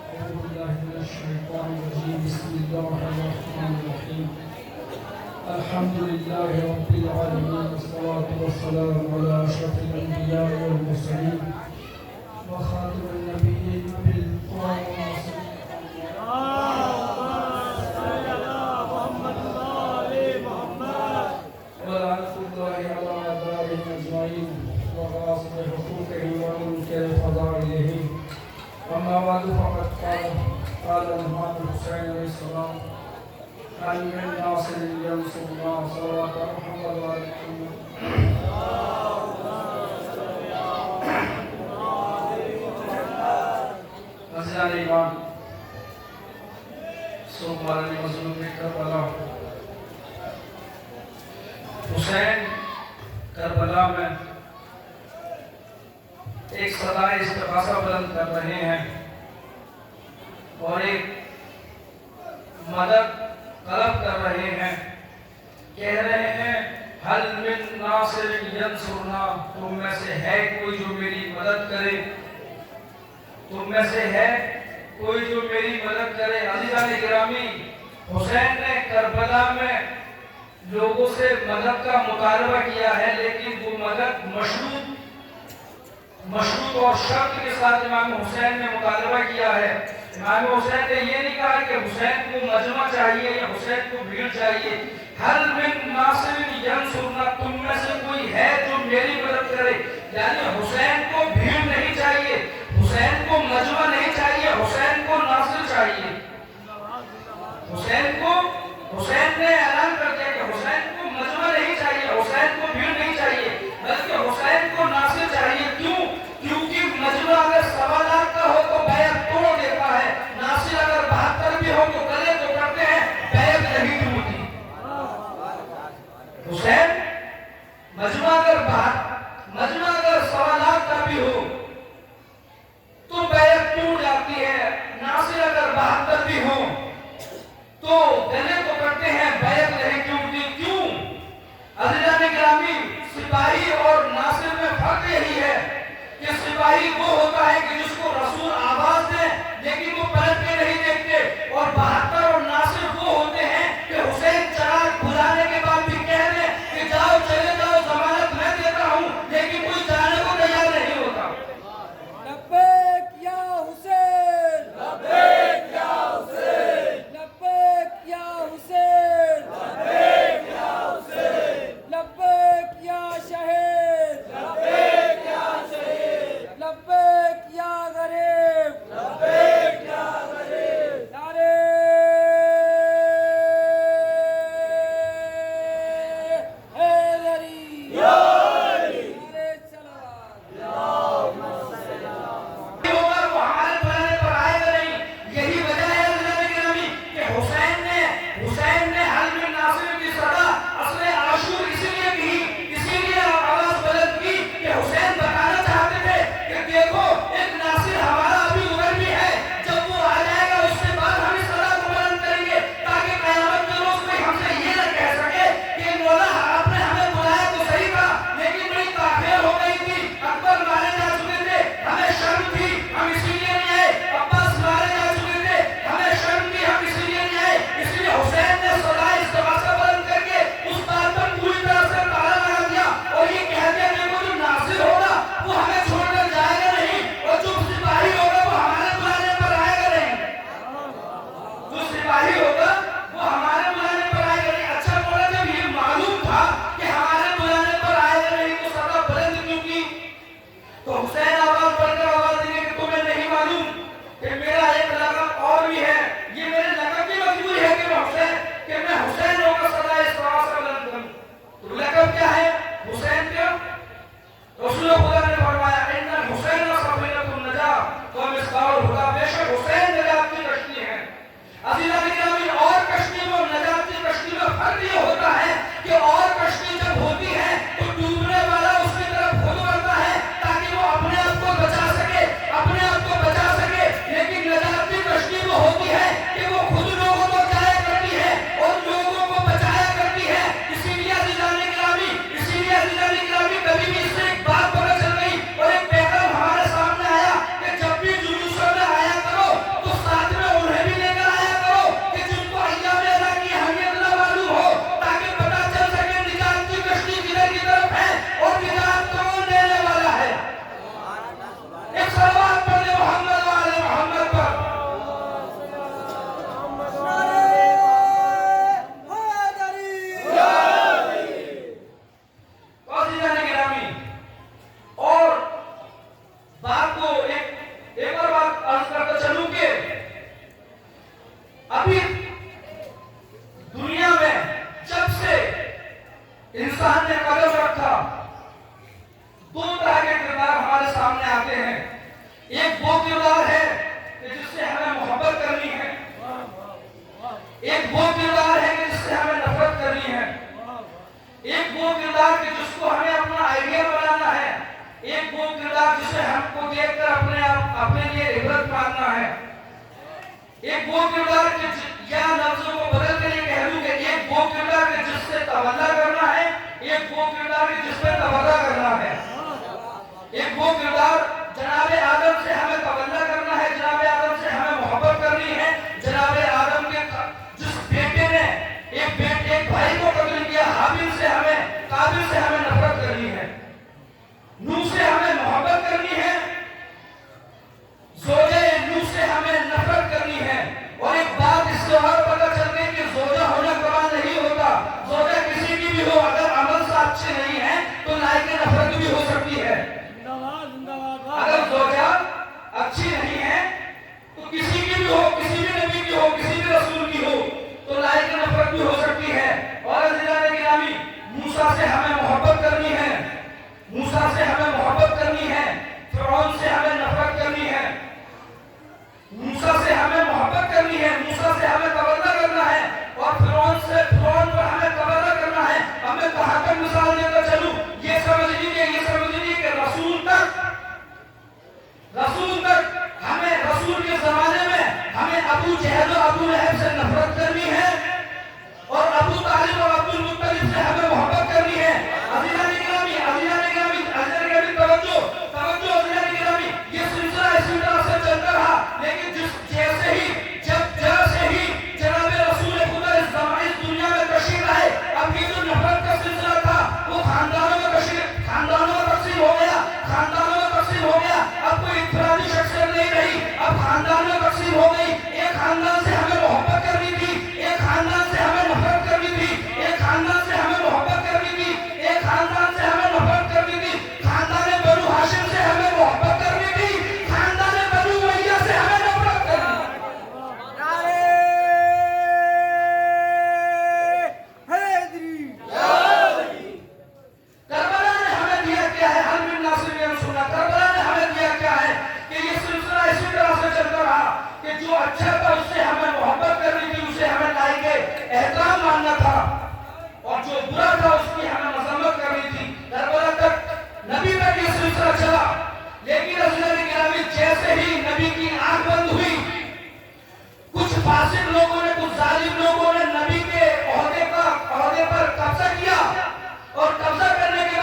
أعوذ بالله من الشيطان الرجيم بسم الله الرحمن الرحيم الحمد لله رب العالمين والصلاة والسلام على أشرف الأنبياء والمرسلين وخاتم النبيين بالقرآن والسنة ولعنة الله على أعدائهم أجمعين وغاصب حقوقه ومنكر فضائله. أما بعد فقد قال الإمام الحسين عليه السلام هل من ناصر ينصر الله صلوات محمد وآل محمد. عزیزان ایمان، سوموار مظلوم کربلا حسین کربلا میں ایک صدائے استغاثہ بلند کر رہے ہیں اور ایک مدد طلب کر رہے ہیں، کہہ رہے ہیں حل من ناصر ینصرنا، تم میں سے ہے کوئی جو میری مدد کرے، تم میں سے ہے کوئی جو میری مدد کرے. عزیزان گرامی، حسین نے کربلا میں لوگوں سے مدد کا مطالبہ کیا ہے، لیکن وہ مدد مشروط اور شرط کے ساتھ امام حسین نے مطالبہ کیا ہے. امام حسین نے یہ نہیں کہا کہ حسین کو مجمع چاہیے یا حسین کو بھیڑ چاہیے. حل من ناصر ینصرنا، تم میں سے کوئی ہے جو میری مدد کرے. یعنی حسین کو بھیڑ نہیں چاہیے، حسین کو مجمع نہیں چاہیے، حسین کو ناصر چاہیے. حسین نے اعلان کر دیا کہ حسین کو مجمع نہیں چاہیے، حسین کو بھیڑ نہیں چاہیے، بلکہ حسین کو ناصر چاہیے. کیوں؟ کیونکہ مجمع اگر 1.25 لاکھ کا ہو تو بیعت توڑ دیتا ہے، ناصر اگر 72 بھی ہو تو گلے تو کرتے ہیں، بیعت نہیں ٹوٹتی. حسین مجمع اگر 1.25 لاکھ کا بھی ہو تو بیعت ٹوٹ جاتی ہے، ناصر اگر 72 بھی ہو تو گلے تو کرتے ہیں، بیعت نہیں ٹوٹتی. کیوں؟ عزیزان گرامی، سپاہی اور ناصر میں فرق یہی ہے کہ سپاہی وہ ہوتا ہے کہ جس کو رسول آواز دے لیکن وہ پلٹ کے نہیں دیکھتے، اور 72 اور ناصر وہ ہوتے ہیں کہ حسین چراغ بجھانے کے بعد بھی کہہ دیں کہ جاؤ چلے جاؤ، ضمانت میں دیتا ہوں، لیکن کوئی جانے کو تیار نہیں ہوتا. لبیک یا حسین، لبیک یا حسین، لبیک یا حسین، لبیک یا حسین، لبیک یا شہید، لبیک یا شہید، لبیک یا वो किरदार जनाब आदम से हमें तवल्ला करना है, जनाब आदम से हमें मोहब्बत करनी है। जनाब आदम के जिस बेटे ने एक भाई को कत्ल किया, हाबिल से हमें, काबिल से हमें नफरत करनी है। नूह से हमें मोहब्बत करनी है, ज़ौजे नूह से हमें नफरत करनी है। और एक बात इससे और पता चलती है कि ज़ौजा होना कमाल नहीं होता। ज़ौजा किसी की भी हो, अगर अमल से अच्छी नहीं है तो लायक नफरत भी हो सकती है। अगर ज़ौजा अच्छी नहीं है तो किसी की भी हो, किसी भी नबी की हो, किसी भी रसूल की हो, तो लायक नफरत भी हो सकती है। और अज़ीज़ान गिरामी, मूसा से हमें मोहब्बत करनी है, मूसा से हमें मोहब्बत करनी है, फिरौन से हमें नफरत करनी है। मूसा से हमें मोहब्बत करनी है, मूसा से हमें तवल्ला करना है, और फिरौन पर हमें तवल्ला करना है। हमें कहां तक मिसाल देकर चलूं, ये समझ लीजिए कि रसूल तक हमें, रसूल के जमाने में हमें अबू जहल और अबू लहब से नफरत करनी है, और अबू तालिब और अब्दुल मुत्तलिब से हमें मोहब्बत करनी है। अज़ीज़ान गिरामी, तवज्जो, अज़ीज़ान गिरामी, ये सिलसिला इसी तरह से चलता रहा। लेकिन जैसे ही जनाब रसूल खुदा इस दुनिया में तशरीफ लाए, अब ये जो नफरत का सिलसिला था वो खानदानों में तकसीम हो गया। अब कोई इनफरादी शख्सियत नहीं रही, अब खानदान में तकसीम हो गई। एक खानदान से हमें मोहब्बत करनी थी, एक खानदान से हमें नफरत करनी थी, एक खानदान से हमें मोहब्बत करनी थी, एक खानदान से हमें नफरत करनी थी। खानदान बनु हाशिम से हमें मोहब्बत करनी थी, खानदान बनु उमय्या से हमें नफरत करनी थी। करबला ने हमें दिया क्या है? हल मिन नासिरियन सुना। करबला ने हमें दिया क्या है कि ये सिलसिला इसी तरह से चलता रहा कि जो अच्छा था उससे हमें मोहब्बत करनी थी, उसे हमें लायक एहतराम मानना था, और जो बुरा था उसकी हमें मजम्मत करनी थी। करबला तक, नबी तक ये सिलसिला चला। लेकिन अज़ीज़ान गिरामी, जैसे ही नबी की आंख बंद हुई, कुछ फासिक लोगों ने, कुछ जालिम लोगों ने नबी के ओहदे पर कब्जा किया, और कब्जा करने के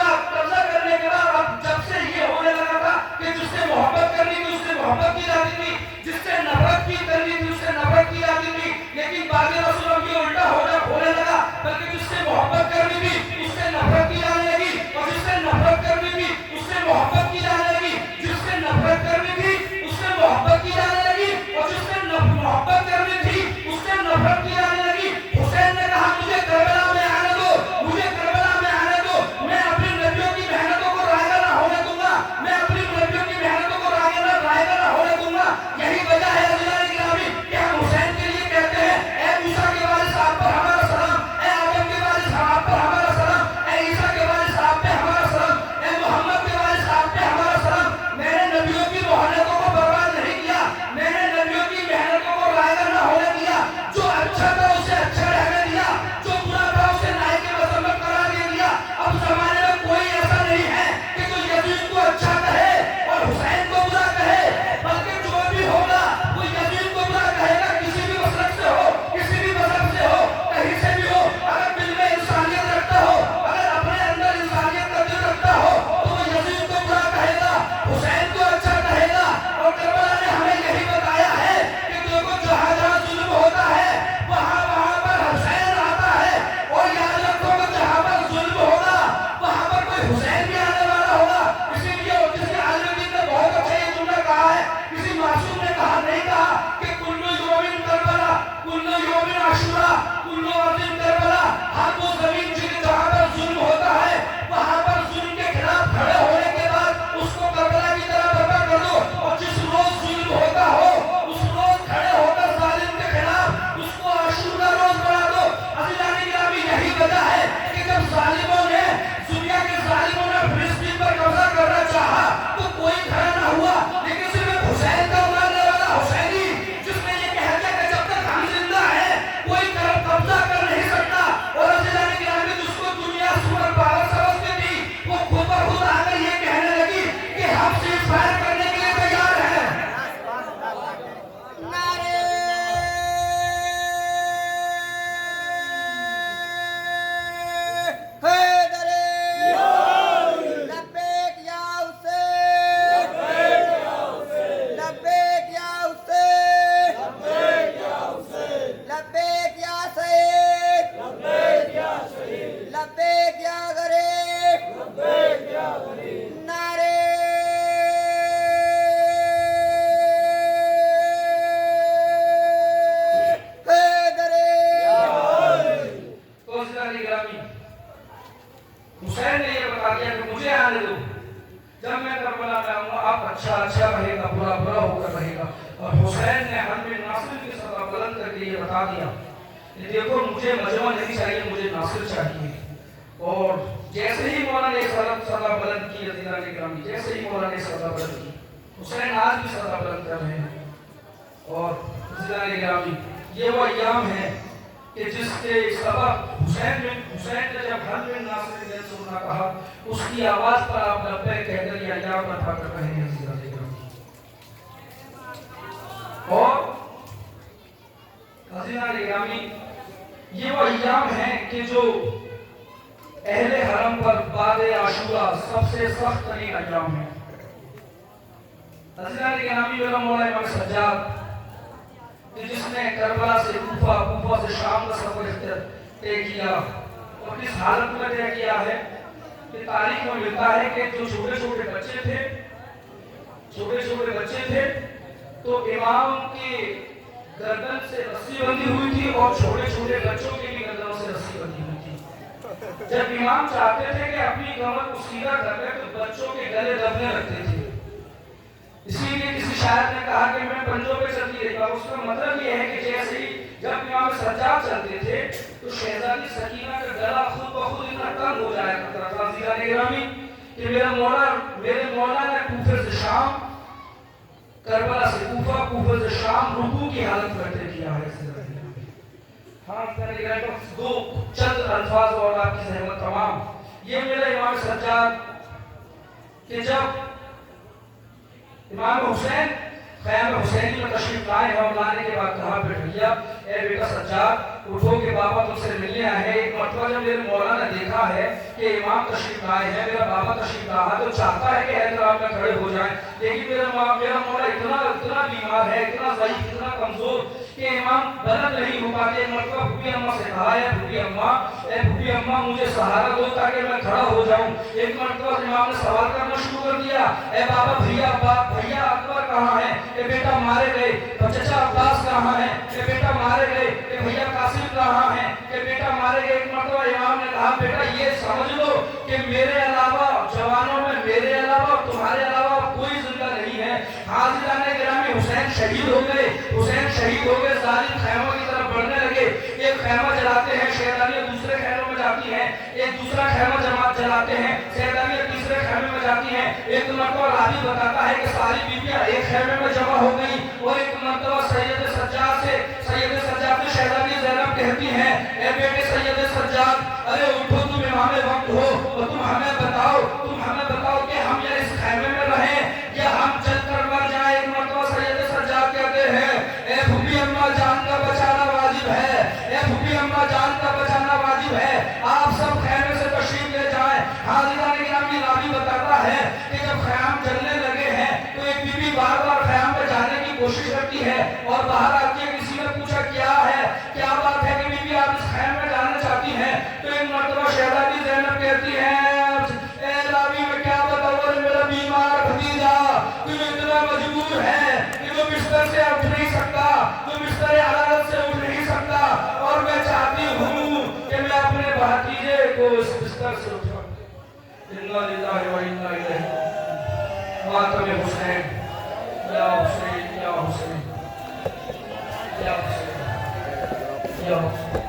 बाद अब जब से ये होने लगा था कि जिससे मोहब्बत करनी थी उससे मोहब्बत की जाती थी, जिससे नफरत करनी थी उससे नफरत की जाती थी। लेकिन बाद रसूल ये उल्टा होने लगा, बल्कि जिससे मोहब्बत करनी थी उससे नफरत की जाने लगी, और जिससे नफरत करनी थी उससे मोहब्बत की जाने लगी, जिससे नफरत करनी थी उससे मोहब्बत की जाने लगी। में नासिर की सदा बुलंद करके ये बता दिया कि देखो मुझे मजमा नहीं चाहिए, मुझे नासिर चाहिए। और जैसे ही मौला ने सदा बुलंद की, अज़ीज़ान इकराम, जैसे ही मौला ने सदा बुलंद की, हुसैन आज भी सदा बुलंद कर रहे हैं। और अज़ीज़ान इकराम, ये वो अय्याम है कि जिसके सबब हुसैन ने जब हल में नासिर ने सुनना कहा, उसकी आवाज पर आप लब्बैक कहकर ये अय्याम अता कर रहे हैं अज़ीज़ान इकराम। और अज़ीज़ान इकराम, ये वो अय्याम है कि जो अहले हरम पर बाद आशूरा सबसे सख्त तरीन अय्याम है। अज़ीज़ान इकराम, मेरा मौला इमाम सज्जाद कि जिसने करबला से कूफा, कूफा से शाम का सफर तय किया, और किस हालत में तय किया है कि तारीख में मिलता है कि जो छोटे छोटे बच्चे थे तो इमाम की गर्दन से रस्सी बंधी हुई थी और छोटे छोटे बच्चों की भी गर्दनों से रस्सी बंधी हुई थी। जब इमाम चाहते थे कि अपनी कमर को सीधा कर ले तो बच्चों के गले दबने लगते थे। इसीलिए किसी शायर ने कहा कि मैं पंजों पे चलती रही। उसका मतलब यह है कि जैसे ही जब इमाम सज्जाद चलते थे तो शहजादी सकीना का गला खुद ब खुद इतना तंग हो जाया करता था अज़ीज़ान इकराम कि मेरे मौला ने कूफे से शाम, करबला से कूफा, कूफे से शाम रुकू की हालत में तय किया है। हाँ, दो चंद अल्फाज और आपकी सहमत तमाम। ये मेरा इमाम सज्जाद कि जब इमाम हुसैन ख़याम हुसैनी में तशरीफ लाए और लाने के बाद कहा भैया ए बेटा सज्जाद उठो के बाबा तुमसे मिलने आए हैं। एक मरतबा जब मेरे मौला ने देखा है कि इमाम तशरीफ लाए हैं, मेरा बाबा तशरीफ लाया तो चाहता है कि एहतराम में खड़े हो जाएं, लेकिन मेरा मौला इतना बीमार है, इतना ज़ईफ़, इतना कमजोर कि इमाम बुलंद नहीं हो पाते। एक मरतबा फूफी अम्मा से कहा है, फूफी अम्मा मुझे सहारा दो ताकि मैं खड़ा हो जाऊं। एक मरतबा इमाम ने सवाल करना शुरू कर दिया, ए बाबा भैया अकबर कहाँ है? ए बेटा मारे गए। चचा अब्बास कहाँ है? ए बेटा मारे गए। ए भैया कासिम कहाँ है? ए बेटा मारे गए। एक मरतबा इमाम ने कहा बेटा ये समझ लो कि मेरे अलावा जवानों में मेरे अलावा तुम्हारे अलावा कोई जिंदा नहीं है। हाज़िरान गिरामी, हुसैन शहीद हो गए। जालिम खैमों की तरफ बढ़ने लगे। एक खैमा जलाते हैं, शहजादियां दूसरे खैमों में जाती हैं। एक दूसरा खैमा जलाते हैं, शहजादियां तीसरे खैमे में जाती हैं। एक मरतबा रावी बताता है कि सारी बीवियां एक खैमे में जमा हो गई। और एक मरतबा सैयद सज्जाद से शहजादी ज़ैनब कहती हैं, ए बेटे सैयद सज्जाद, अरे उठो, तुम इमाम वक्त हो और तुम हमें बताओ कि हम या इस खैमे में रहें या हम चल कर मर जाएं। एक मरतबा सैयद सज्जाद कहते हैं, ए फूफी अम्मा जान का बचाना वाजिब है, ए फूफी अम्मा जान का बचाना वाजिब है, आप सब खैमे से तशरीफ ले जाएं। हाज़िरान गिरामी, रावी बताता है कि जब ख़याम जलने लगे हैं तो एक बीवी बार बार ख़याम में जाने की कोशिश करती है और बाहर आती है। किसी ने पूछा क्या बात है कि बीवी आप इस खैम में जाना चाहती हैं? तो एक मरतबा शहजादी ज़ैनब कहती है, ए रावी मैं क्या बताऊं, मेरा बीमार भतीजा तुम इतना मजबूर है कि वो बिस्तर से उठ नहीं सकता, वो बिस्तर हरारत से उठ नहीं सकता, और मैं चाहती हूँ कि मैं अपने भतीजे को इस बिस्तर से उठाऊं। इन्ना लिल्लाहि व इन्ना इलैहि मातम हुसैन, या हुसैन, या हुसैन, या हुसैन, या हुसैन।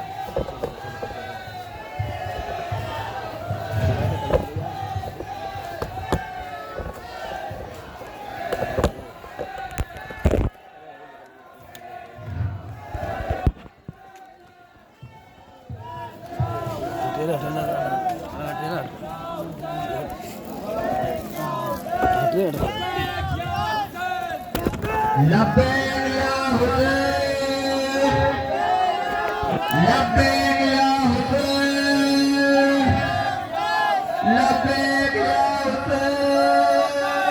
लब्बैक या हुसैन, लब्बैक या हुसैन, लब्बैक या हुसैन।